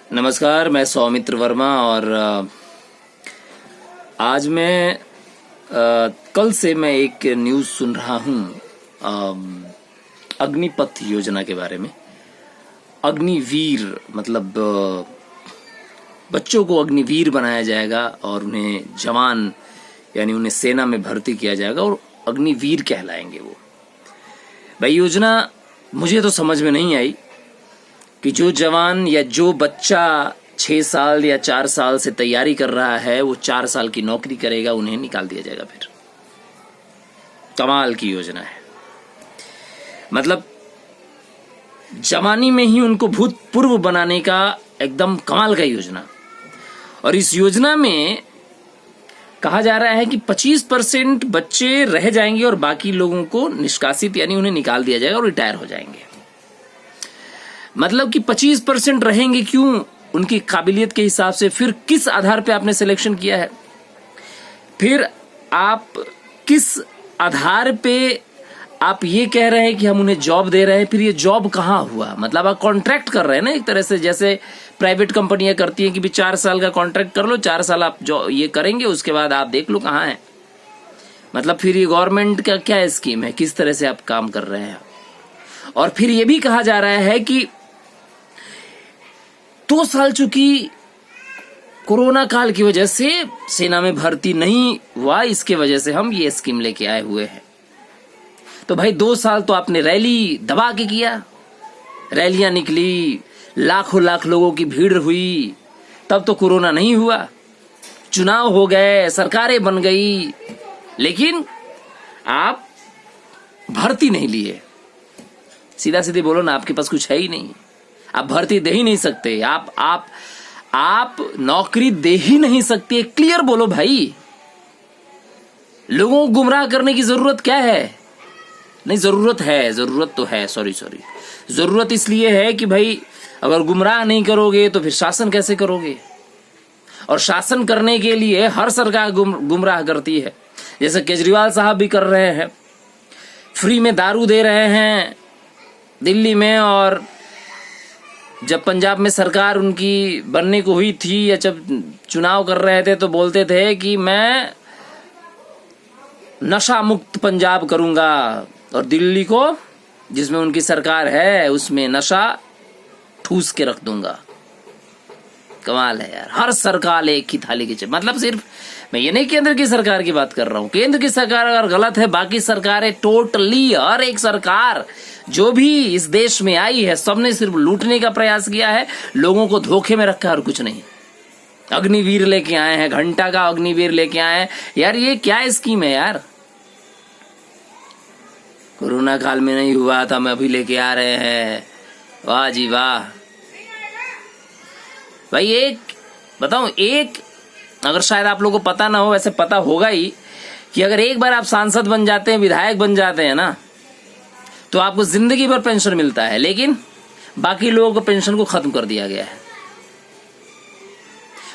नमस्कार, मैं सौमित्र वर्मा और आज मैं कल से मैं एक न्यूज़ सुन रहा हूँ अग्निपथ योजना के बारे में। अग्निवीर मतलब बच्चों को अग्निवीर बनाया जाएगा और उन्हें जवान यानी उन्हें सेना में भर्ती किया जाएगा और अग्निवीर कहलाएंगे वो। भाई योजना मुझे तो समझ में नहीं आई कि जो जवान या जो बच्चा 6 साल या 4 साल से तैयारी कर रहा है वो 4 साल की नौकरी करेगा, उन्हें निकाल दिया जाएगा। फिर कमाल की योजना है। मतलब जवानी में ही उनको भूतपूर्व बनाने का एकदम कमाल का योजना। और इस योजना में कहा जा रहा है कि 25% बच्चे रह जाएंगे और बाकी लोगों को निष्कासित यानी उन्हें निकाल दिया जाएगा और रिटायर हो जाएंगे। मतलब कि 25% रहेंगे क्यों? उनकी काबिलियत के हिसाब से। फिर किस आधार पे आपने सिलेक्शन किया है? फिर आप किस आधार पे आप ये कह रहे हैं कि हम उन्हें जॉब दे रहे हैं? फिर ये जॉब कहाँ हुआ? मतलब आप कॉन्ट्रैक्ट कर रहे हैं ना एक तरह से, जैसे प्राइवेट कंपनियां करती हैं कि भी 4 साल का कॉन्ट्रैक्ट कर लो, 4 साल आप जो ये करेंगे उसके बाद आप देख लो कहाँ है। मतलब फिर ये गवर्नमेंट का क्या स्कीम है? किस तरह से आप काम कर रहे हैं? और फिर ये भी कहा जा रहा है कि 2 साल चूंकि कोरोना काल की वजह से सेना में भर्ती नहीं हुआ, इसके वजह से हम ये स्कीम लेके आए हुए हैं। तो भाई 2 साल तो आपने रैली दबा के किया, रैलियां निकली, लाखों लाख लोगों की भीड़ हुई, तब तो कोरोना नहीं हुआ। चुनाव हो गए, सरकारें बन गई, लेकिन आप भर्ती नहीं लिए। सीधा सीधे बोलो ना, आपके पास कुछ है ही नहीं, आप भर्ती दे ही नहीं सकते, आप नौकरी दे ही नहीं सकते। क्लियर बोलो भाई, लोगों को गुमराह करने की जरूरत क्या है? नहीं, जरूरत तो है, सॉरी जरूरत इसलिए है कि भाई अगर गुमराह नहीं करोगे तो फिर शासन कैसे करोगे? और शासन करने के लिए हर सरकार गुमराह करती है। जैसे केजरीवाल साहब भी कर रहे हैं, फ्री में दारू दे रहे हैं दिल्ली में। और जब पंजाब में सरकार उनकी बनने को हुई थी या जब चुनाव कर रहे थे तो बोलते थे कि मैं नशा मुक्त पंजाब करूंगा, और दिल्ली को जिसमें उनकी सरकार है उसमें नशा ठूस के रख दूंगा। कमाल है यार, हर सरकार एक ही थाली की। मतलब सिर्फ मैं ये नहीं केंद्र की सरकार की बात कर रहा हूं। केंद्र की सरकार अगर गलत है, बाकी सरकारें टोटली, हर एक सरकार जो भी इस देश में आई है सबने सिर्फ लूटने का प्रयास किया है, लोगों को धोखे में रखा है और कुछ नहीं। अग्निवीर लेके आए हैं, घंटा का अग्निवीर लेके आए हैं। यार ये क्या स्कीम है यार? कोरोना काल में नहीं हुआ था, मैं अभी लेके आ रहे हैं। वाह जी वाह। भाई एक बताऊं, एक अगर शायद आप लोगों को पता ना हो, वैसे पता होगा ही, कि अगर एक बार आप सांसद बन जाते हैं, विधायक बन जाते हैं ना, तो आपको जिंदगी भर पेंशन मिलता है। लेकिन बाकी लोगों को पेंशन को खत्म कर दिया गया है।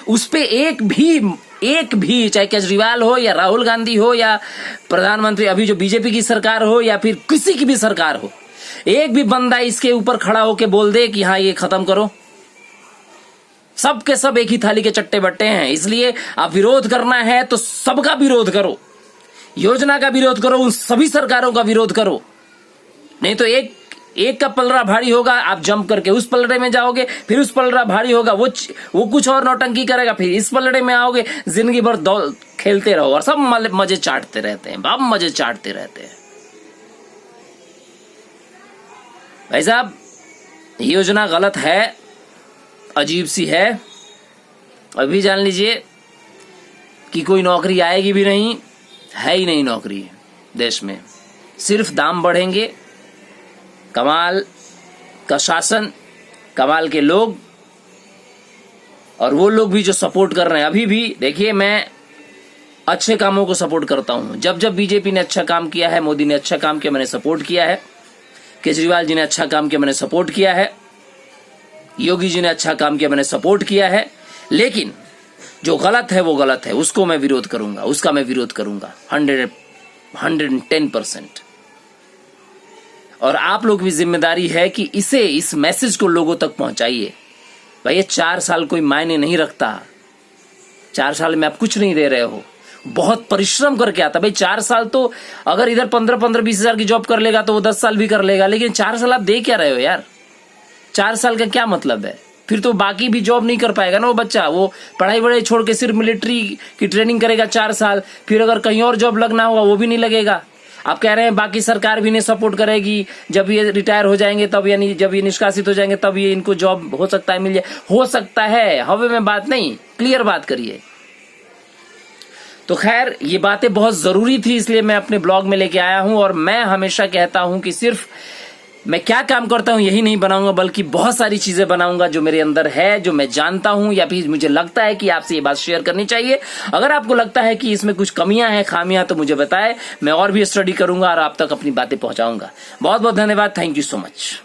उस पे एक भी चाहे केजरीवाल हो या राहुल गांधी हो या प्रधानमंत्री अभी जो बीजेपी की सरकार हो या फिर किसी की भी सरकार हो, एक भी बंदा इसके ऊपर खड़ा होके बोल दे कि हाँ ये खत्म करो। सब के सब एक ही थाली के चट्टे बट्टे हैं। इसलिए आप विरोध करना है तो सबका विरोध करो, योजना का विरोध करो, उन सभी सरकारों का विरोध करो। नहीं तो एक का पलड़ा भारी होगा, आप जंप करके उस पलड़े में जाओगे, फिर उस पलड़ा भारी होगा, वो कुछ और नौटंकी करेगा, फिर इस पलड़े में आओगे, जिंदगी भर दौड़ खेलते रहो और सब मजे चाटते रहते हैं। बाप मजे चाटते रहते हैं। भाई साहब ये योजना गलत है, अजीब सी है। अभी जान लीजिए कि कोई नौकरी आएगी भी नहीं, है ही नहीं नौकरी देश में। सिर्फ दाम बढ़ेंगे। कमाल का शासन, कमाल के लोग, और वो लोग भी जो सपोर्ट कर रहे हैं। अभी भी देखिए, मैं अच्छे कामों को सपोर्ट करता हूं। जब जब बीजेपी ने अच्छा काम किया है, मोदी ने अच्छा काम किया, मैंने सपोर्ट किया है। केजरीवाल जी ने अच्छा काम किया, मैंने सपोर्ट किया है। योगी जी ने अच्छा काम किया, मैंने सपोर्ट किया है। लेकिन जो गलत है वो गलत है, उसको मैं विरोध करूंगा, उसका मैं विरोध करूंगा 110%। और आप लोग भी जिम्मेदारी है कि इस मैसेज को लोगों तक पहुंचाइए भाई ये 4 साल कोई मायने नहीं रखता। 4 साल में आप कुछ नहीं दे रहे हो, बहुत परिश्रम करके आता। भाई 4 साल तो अगर इधर 15-20 हजार की जॉब कर लेगा तो वो 10 साल भी कर लेगा, लेकिन 4 साल आप दे क्या रहे हो यार? 4 साल का क्या मतलब है? फिर तो बाकी भी जॉब नहीं कर पाएगा ना वो बच्चा। वो पढ़ाई वढ़ाई छोड़ के सिर्फ मिलिट्री की ट्रेनिंग करेगा 4 साल, फिर अगर कहीं और जॉब लगना होगा वो भी नहीं लगेगा। आप कह रहे हैं बाकी सरकार भी नहीं सपोर्ट करेगी, जब ये रिटायर हो जाएंगे तब, यानी जब ये निष्कासित हो जाएंगे तब ये इनको जॉब हो सकता है मिल जाए। हो सकता है, हवे में बात नहीं, क्लियर बात करिए। तो खैर ये बातें बहुत जरूरी थी, इसलिए मैं अपने ब्लॉग में लेके आया हूं। और मैं हमेशा कहता हूं कि सिर्फ मैं क्या काम करता हूं यही नहीं बनाऊंगा, बल्कि बहुत सारी चीजें बनाऊंगा जो मेरे अंदर है, जो मैं जानता हूं, या फिर मुझे लगता है कि आपसे ये बात शेयर करनी चाहिए। अगर आपको लगता है कि इसमें कुछ कमियां हैं, खामियां, तो मुझे बताएं, मैं और भी स्टडी करूंगा और आप तक अपनी बातें पहुंचाऊंगा। बहुत बहुत धन्यवाद, थैंक यू सो मच।